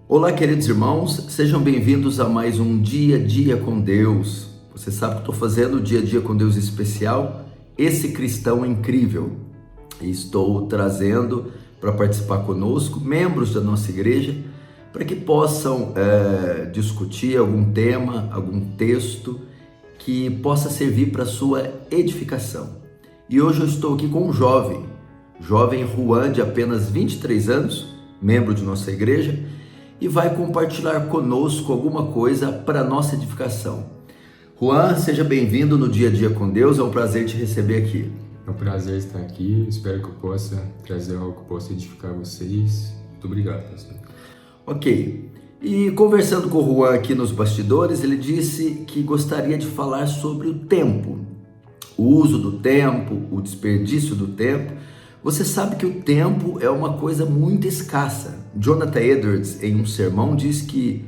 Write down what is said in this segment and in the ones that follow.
Olá, queridos irmãos, sejam bem-vindos a mais um Dia a Dia com Deus. Você sabe que estou fazendo o Dia a Dia com Deus especial, Esse Cristão Incrível. E estou trazendo para participar conosco membros da nossa igreja para que possam discutir algum tema, algum texto que possa servir para a sua edificação. E hoje eu estou aqui com um jovem Juan, de apenas 23 anos, membro de nossa igreja, e vai compartilhar conosco alguma coisa para nossa edificação. Juan, seja bem-vindo no Dia a Dia com Deus, é um prazer te receber aqui. É um prazer estar aqui, espero que eu possa trazer algo que possa edificar vocês. Muito obrigado, pastor. Ok, e conversando com o Juan aqui nos bastidores, ele disse que gostaria de falar sobre o tempo, o uso do tempo, o desperdício do tempo. Você sabe que o tempo é uma coisa muito escassa. Jonathan Edwards, em um sermão, diz que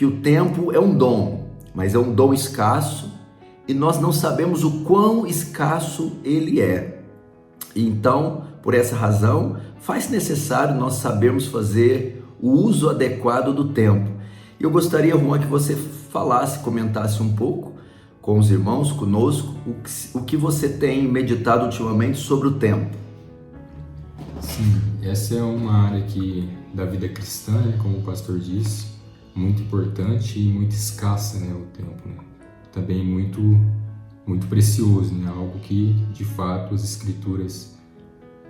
o tempo é um dom, mas é um dom escasso e nós não sabemos o quão escasso ele é. Então, por essa razão, faz necessário nós sabermos fazer o uso adequado do tempo. Eu gostaria, Juan, que você comentasse um pouco com os irmãos, conosco, o que você tem meditado ultimamente sobre o tempo. Sim, essa é uma área da vida cristã, né, como o pastor disse, muito importante e muito escassa, né, o tempo, né? Também muito precioso, né? Algo que de fato as escrituras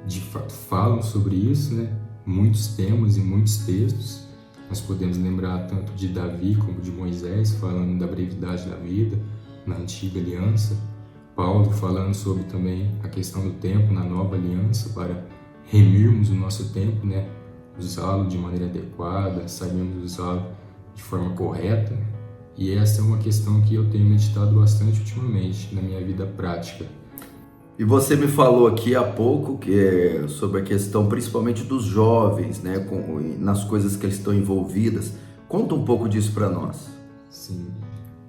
de fato falam sobre isso, né? Muitos temas e muitos textos. Nós podemos lembrar tanto de Davi como de Moisés falando da brevidade da vida na antiga aliança, Paulo falando sobre também a questão do tempo na nova aliança para remirmos o nosso tempo, né? Usá-lo de maneira adequada, sabermos usá-lo de forma correta. E essa é uma questão que eu tenho meditado bastante ultimamente na minha vida prática. E você me falou aqui há pouco sobre a questão principalmente dos jovens, né? Nas coisas que eles estão envolvidas. Conta um pouco disso para nós. Sim,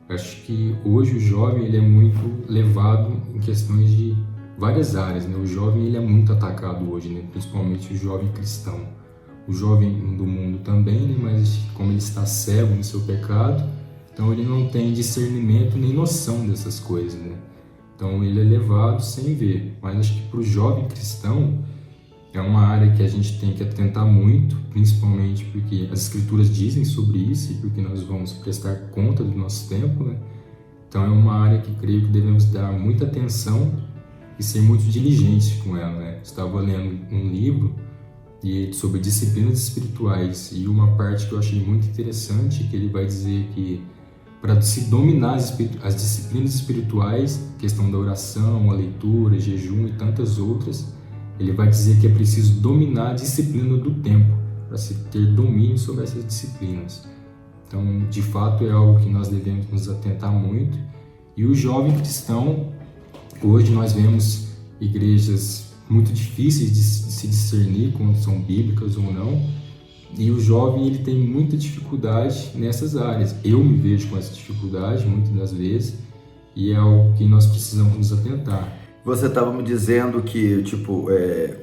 acho que hoje o jovem ele é muito levado em questões de várias áreas, né? O jovem ele é muito atacado hoje, né? Principalmente o jovem cristão. O jovem do mundo também, né? Mas como ele está cego no seu pecado, então ele não tem discernimento nem noção dessas coisas, né? Então ele é levado sem ver. Mas acho que para o jovem cristão é uma área que a gente tem que atentar muito, principalmente porque as escrituras dizem sobre isso e porque nós vamos prestar conta do nosso tempo, né? Então é uma área que creio que devemos dar muita atenção e ser muito diligentes com ela, né? Estava lendo um livro sobre disciplinas espirituais e uma parte que eu achei muito interessante, que ele vai dizer que para se dominar as disciplinas espirituais, questão da oração, a leitura, jejum e tantas outras, ele vai dizer que é preciso dominar a disciplina do tempo, para se ter domínio sobre essas disciplinas. Então, de fato, é algo que nós devemos nos atentar muito. E o jovem cristão, hoje nós vemos igrejas muito difíceis de se discernir quando são bíblicas ou não, e o jovem ele tem muita dificuldade nessas áreas. Eu me vejo com essa dificuldade muitas das vezes e é algo que nós precisamos nos atentar. Você estava me dizendo que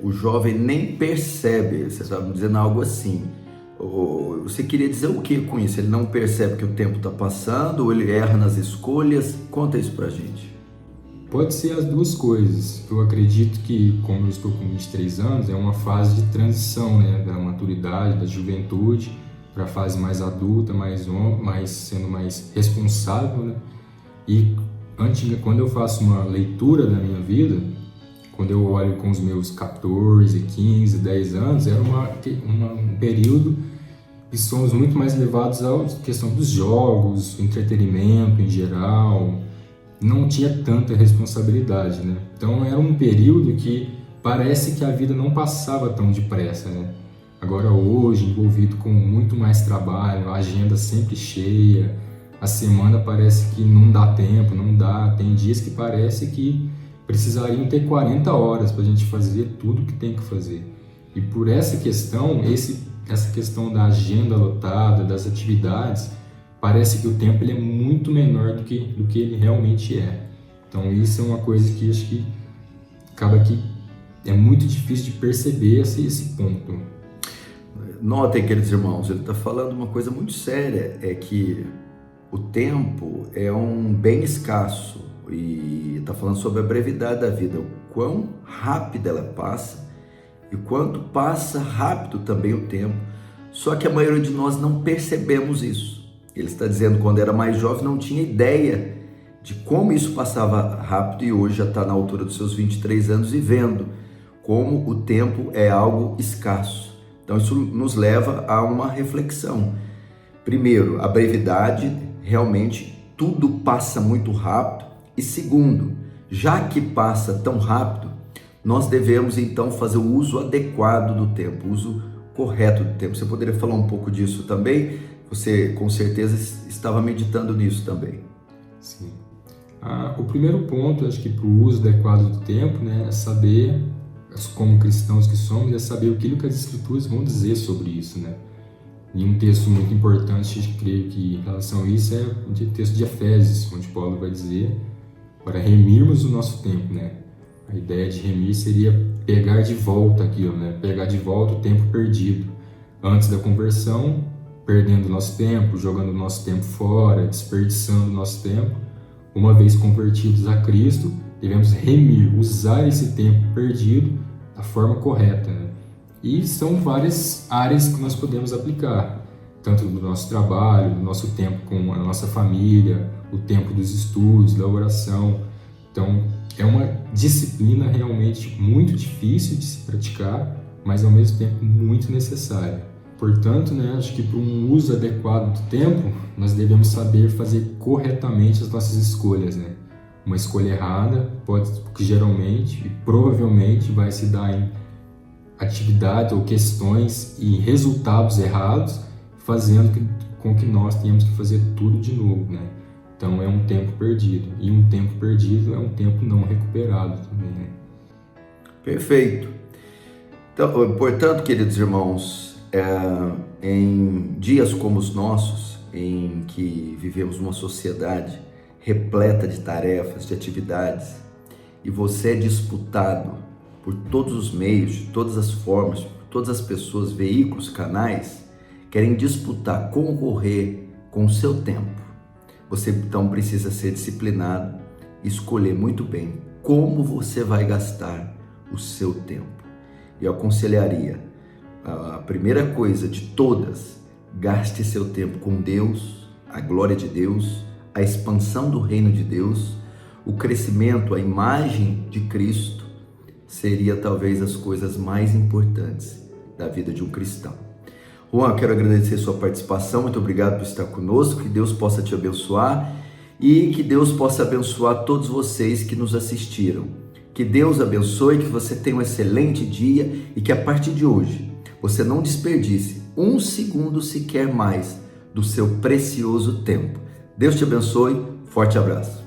o jovem nem percebe, você estava me dizendo algo assim. Você queria dizer o que com isso? Ele não percebe que o tempo está passando ou ele erra nas escolhas? Conta isso pra gente. Pode ser as duas coisas. Eu acredito que, como eu estou com 23 anos, é uma fase de transição, né, da maturidade, da juventude, para a fase mais adulta, sendo mais responsável, né? E quando eu faço uma leitura da minha vida, quando eu olho com os meus 14, 15, 10 anos, era um período que somos muito mais levados à questão dos jogos, entretenimento em geral. Não tinha tanta responsabilidade, né? Então era um período que parece que a vida não passava tão depressa, né? Agora hoje, envolvido com muito mais trabalho, a agenda sempre cheia, a semana parece que não dá tempo, tem dias que parece que precisariam ter 40 horas para a gente fazer tudo que tem que fazer. E por essa questão, essa questão da agenda lotada, das atividades, parece que o tempo ele é muito menor do que ele realmente é. Então isso é uma coisa que acho que acaba que é muito difícil de perceber esse ponto. Notem, queridos irmãos, ele está falando uma coisa muito séria, é que o tempo é um bem escasso e está falando sobre a brevidade da vida, o quão rápida ela passa e quanto passa rápido também o tempo, só que a maioria de nós não percebemos isso. Ele está dizendo que quando era mais jovem não tinha ideia de como isso passava rápido e hoje já está na altura dos seus 23 anos e vendo como o tempo é algo escasso. Então isso nos leva a uma reflexão. Primeiro, a brevidade, realmente tudo passa muito rápido. E segundo, já que passa tão rápido, nós devemos então fazer o uso adequado do tempo, o uso correto do tempo. Você poderia falar um pouco disso também? Você com certeza estava meditando nisso também. Sim. O primeiro ponto, acho que para o uso adequado do tempo, né, é saber, como cristãos que somos, é saber o que as Escrituras vão dizer sobre isso, né? E um texto muito importante, creio que em relação a isso, é o texto de Efésios, onde Paulo vai dizer para remirmos o nosso tempo, né? A ideia de remir seria pegar de volta aquilo, né? Pegar de volta o tempo perdido. Antes da conversão, perdendo o nosso tempo, jogando o nosso tempo fora, desperdiçando o nosso tempo. Uma vez convertidos a Cristo, devemos remir, usar esse tempo perdido da forma correta, né? E são várias áreas que nós podemos aplicar, tanto do nosso trabalho, do nosso tempo com a nossa família, o tempo dos estudos, da oração. Então, é uma disciplina realmente muito difícil de se praticar, mas ao mesmo tempo muito necessária. Portanto, né, acho que para um uso adequado do tempo, nós devemos saber fazer corretamente as nossas escolhas, né? Uma escolha errada pode, que geralmente e provavelmente vai se dar em atividades ou questões e resultados errados, fazendo com que nós tenhamos que fazer tudo de novo, né? Então é um tempo perdido, e um tempo perdido é um tempo não recuperado também, né? Perfeito. Então, portanto, queridos irmãos, em dias como os nossos, em que vivemos uma sociedade repleta de tarefas, de atividades, e você é disputado por todos os meios, de todas as formas, por todas as pessoas, veículos, canais, querem disputar, concorrer com o seu tempo. Você então precisa ser disciplinado e escolher muito bem como você vai gastar o seu tempo. E eu aconselharia, a primeira coisa de todas, gaste seu tempo com Deus, a glória de Deus, a expansão do reino de Deus, o crescimento, a imagem de Cristo, seria talvez as coisas mais importantes da vida de um cristão. Juan, quero agradecer sua participação, muito obrigado por estar conosco, que Deus possa te abençoar e que Deus possa abençoar todos vocês que nos assistiram. Que Deus abençoe, que você tenha um excelente dia e que a partir de hoje você não desperdice um segundo sequer mais do seu precioso tempo. Deus te abençoe, forte abraço.